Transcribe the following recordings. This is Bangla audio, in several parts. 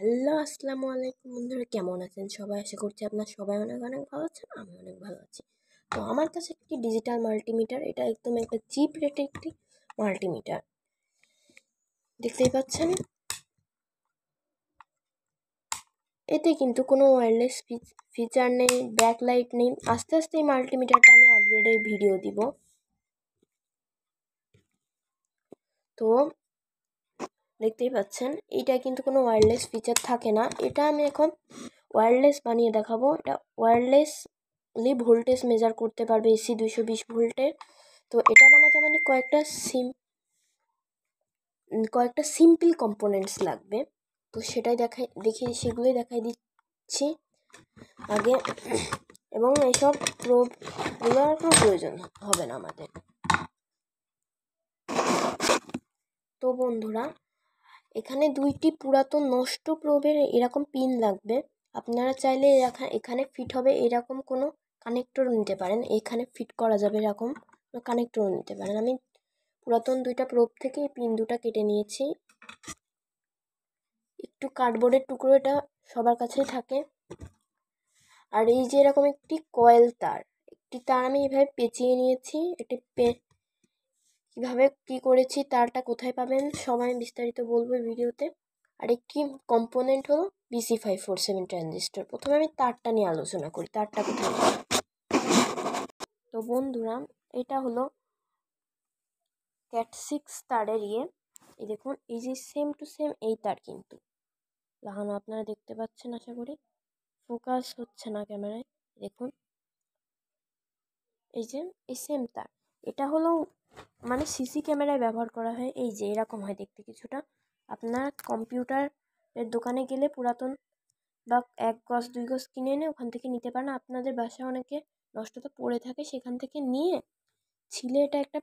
হ্যালো, আসসালামু আলাইকুম বন্ধুরা, কেমন আছেন সবাই? আশা করছি আপনার সবাই অনেক অনেক ভালো আছেন। আমি অনেক ভালো আছি। তো আমার কাছে একটি ডিজিটাল মাল্টিমিটার, এটা একদম একটা চিপ রেটে একটি মাল্টিমিটার, দেখতেই পাচ্ছেন। এতে কিন্তু কোনো ওয়্যারলেস ফিচার নেই, ব্যাকলাইট নেই। আস্তে আস্তে এই মাল্টিমিটারটা আমি আপগ্রেডের ভিডিও দিব। তো দেখতেই পাচ্ছেন, এইটা কিন্তু কোনো ওয়্যারলেস ফিচার থাকে না। এটা আমি এখন ওয়্যারলেস বানিয়ে দেখাবো। এটা ওয়্যারলেসলি ভোল্টেজ মেজার করতে পারবে, এসি 220 ভোল্টের। তো এটা বানাতে মানে কয়েকটা সিম্পল কম্পোনেন্টস লাগবে। তো সেগুলোই দেখাই দিচ্ছি আগে। এবং এইসব প্রোবগুলোর কোনো প্রয়োজন হবে না আমাদের। তো বন্ধুরা, এখানে দুইটি পুরাতন নষ্ট প্রোবের এরকম পিন লাগবে। আপনারা চাইলে এখানে ফিট হবে এরকম কোনো কানেক্টর নিতে পারেন। এখানে ফিট করা যাবে এরকম কানেক্টর নিতে পারেন। আমি পুরাতন দুইটা প্রোব থেকে এই পিন দুটা কেটে নিয়েছি। একটু কার্ডবোর্ডের টুকরো, এটা সবার কাছেই থাকে। আর এই যে এরকম একটি কয়েল একটি তার আমি এভাবে পেঁচিয়ে নিয়েছি। কিভাবে কি করেছি, তারটা কোথায় পাবেন সবাই বিস্তারিত বলবো ভিডিওতে। আর একটি কম্পোনেন্ট হলো BC547 ট্রানজিস্টর। প্রথমে আমি তারটা নিয়ে আলোচনা করি, তারটা কোথায়। তো বন্ধুরা, এটা হলো CAT6 তারের এই দেখুন, এই যে সেম টু সেম এই তার কিন্তু লাগানো, আপনারা দেখতে পাচ্ছেন আশা করি। ফোকাস হচ্ছে না ক্যামেরায়, দেখুন এই যে এই সেম তার। এটা হলো মানে সিসি ক্যামেরায় ব্যবহার করা হয়। এই যে এরকম হয় দেখতে কিছুটা। আপনার কম্পিউটারের দোকানে গেলে পুরাতন বা 1 গজ 2 গজ কিনে এনে ওখান থেকে নিতে পারেন। আপনাদের বাসায় অনেকে নষ্ট তো পড়ে থাকে, সেখান থেকে নিয়ে ছিলে এটা একটা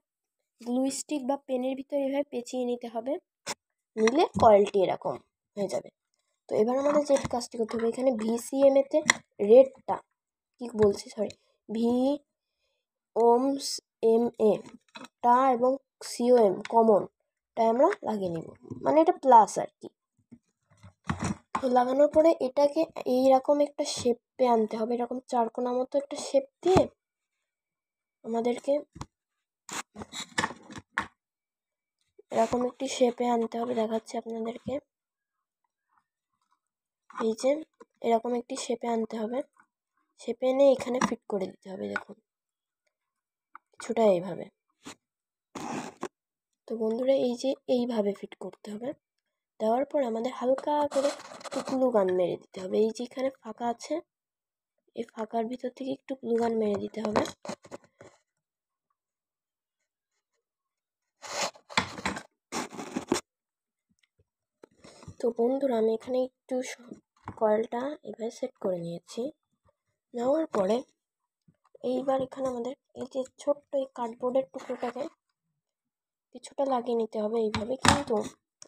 গ্লু স্টিক বা পেনের ভিতরে এভাবে পেঁচিয়ে নিতে হবে। নিলে কয়েলটি এরকম হয়ে যাবে। তো এবার আমাদের যে কাজটি করতে হবে, এখানে VCMA-তে রেডটা VOMS MA টা এবং COM কমনটা আমরা লাগিয়ে নিব, মানে এটা প্লাস আর কি। তো লাগানোর পরে এটাকে এইরকম একটা শেপে আনতে হবে, এরকম চারকোনা মতো একটা শেপ দিয়ে আমাদেরকে এরকম একটি শেপে আনতে হবে। দেখাচ্ছি আপনাদেরকে, এই যে এরকম একটি শেপে আনতে হবে। শেপে এনে এখানে ফিট করে দিতে হবে, দেখুন কিছুটা এইভাবে। তো বন্ধুরা, এই যে এইভাবে ফিট করতে হবে। দেওয়ার পর আমাদের হালকা করে গ্লু গান মেরে দিতে হবে। এই যে এখানে ফাঁকা আছে, এই ফাঁকার ভিতর থেকে একটু গ্লু গান মেরে দিতে হবে। তো বন্ধুরা, আমি এখানে একটু কয়েলটা এভাবে সেট করে নিয়েছি। নেওয়ার পরে এইবার এখানে আমাদের এই যে ছোট্ট এই কার্ডবোর্ডের টুকরোটাকে কিছুটা লাগিয়ে নিতে হবে এইভাবে। কিন্তু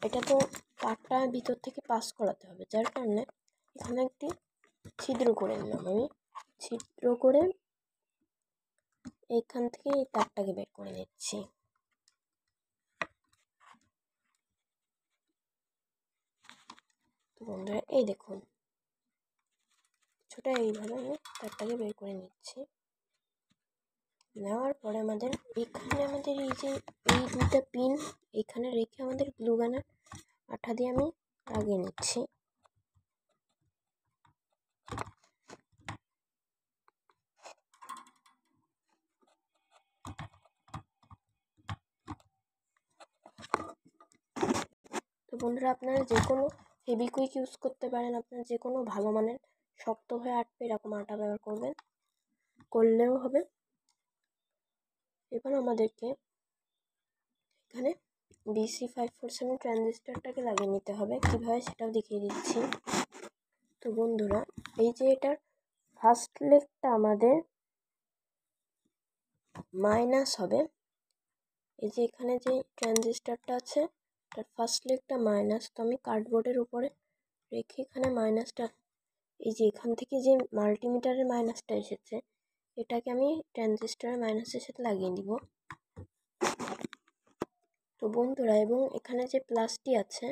এটা তো তারটা ভিতর থেকে পাস করাতে হবে, যার কারণে এখানে একটি ছিদ্র করে নিলাম আমি। ছিদ্র করে এইখান থেকে এই তারটাকে বের করে নিচ্ছি। তো বন্ধুরা, এই দেখুন কিছুটা এইভাবে আমি তারটাকে বের করে নিচ্ছি। নেওয়ার পরে আমাদের এই যে এই দুইটা পিন এখানে রেখে আমাদের গ্লু গানের আঠা দিয়ে আমি লাগিয়ে নিচ্ছি। তো বন্ধুরা, আপনারা যে কোনো ফেবিকুইক ইউজ করতে পারেন, আপনারা যে কোনো ভালো মানের শক্ত হয়ে আটবে এরকম আটা ব্যবহার করলেও হবে। এবার আমাদেরকে এখানে BC547 ট্রানজিস্টরটাকে লাগিয়ে নিতে হবে। কীভাবে সেটাও দেখিয়ে দিচ্ছি। তো বন্ধুরা, এই যে এটার ফার্স্ট লেগটা আমাদের মাইনাস হবে। এই যে এখানে যে ট্রানজিস্টরটা আছে তার ফার্স্ট লেগটা মাইনাস। তো আমি কার্ডবোর্ডের উপরে রেখে এখানে মাইনাসটা, এই যে এখান থেকে যে মাল্টিমিটারের মাইনাসটা এসেছে এটাকে আমি ট্রানজিস্টরের মাইনাসের সাথে লাগিয়ে দিব। তো বন্ধুরা, এবং এখানে যে প্লাসটি আছে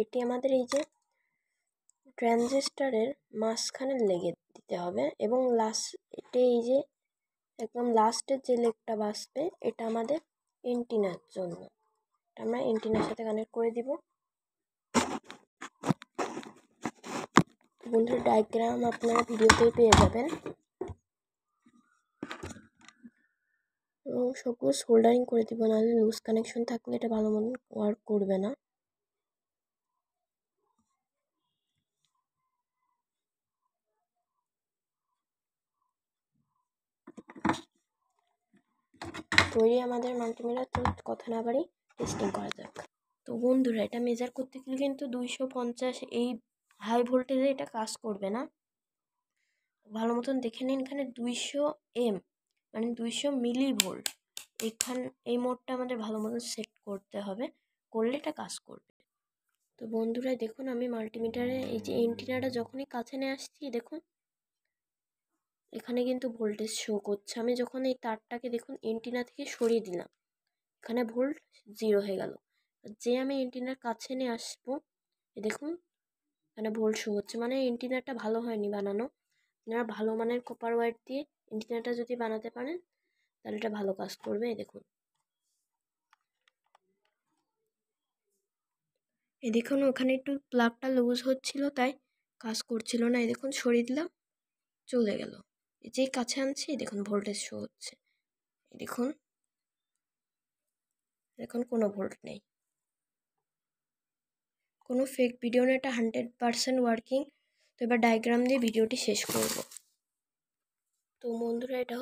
এটি আমাদের এই যে ট্রানজিস্টরের মাঝখানে লেগে দিতে হবে এবং লাস্টে এই যে একদম লাস্টের যে লেগটা বাঁচবে এটা আমাদের এন্টিনার জন্য, আমরা এন্টিনার সাথে কানেক্ট করে দিব। বন্ধুরা ডায়াগ্রাম আপনারা ভিডিওতেই পেয়ে যাবেন এবং সবগুলো সোল্ডারিং করে দিব, নাহলে লুজ কানেকশন থাকলে এটা ভালো মতো ওয়ার্ক করবে না। তৈরি আমাদের মাল্টিমিটার, তো কথা না বাড়ি টেস্টিং করা যাক। তো বন্ধুরা এটা মেজার করতে গেলে কিন্তু 250 এই হাই ভোল্টেজে এটা কাজ করবে না। ভালো মতন দেখে নিন, এখানে 200 মানে 200 মিলি ভোল্ট এই মোডটা আমাদের ভালো মতন সেট করতে হবে, করলে এটা কাজ করবে। তো বন্ধুরা দেখুন আমি মাল্টিমিটারে এই যে এন্টিনাটা যখনই কাছে নিয়ে আসছি দেখুন এখানে কিন্তু ভোল্টেজ শো করছে। আমি যখন এই তারটাকে দেখুন এন্টিনা থেকে সরিয়ে দিলাম, এখানে ভোল্ট 0 হয়ে গেল। যে আমি এন্টিনার কাছে নিয়ে আসবো দেখুন এখানে ভোল্ট শো হচ্ছে, মানে এন্টিনাটা ভালো হয়নি বানানো। আপনারা ভালো মানের কপার ওয়্যার দিয়ে এন্টিনাটা যদি বানাতে পারেন তাহলে এটা ভালো কাজ করবে। দেখুন দেখুন ওখানে একটু প্লাগটা লুজ হচ্ছিল তাই কাজ করছিল না। দেখুন সরিয়ে দিলাম চলে গেল। যেই কাছে আনছি দেখুন ভোল্টেজ শো হচ্ছে। দেখুন এখন কোনো ভোল্ট নেই, কোনো ফেক ভিডিও না, এটা 100% ওয়ার্কিং। তো এবার ডায়াগ্রাম দিয়ে ভিডিওটি শেষ করব। তো বন্ধুরা এটা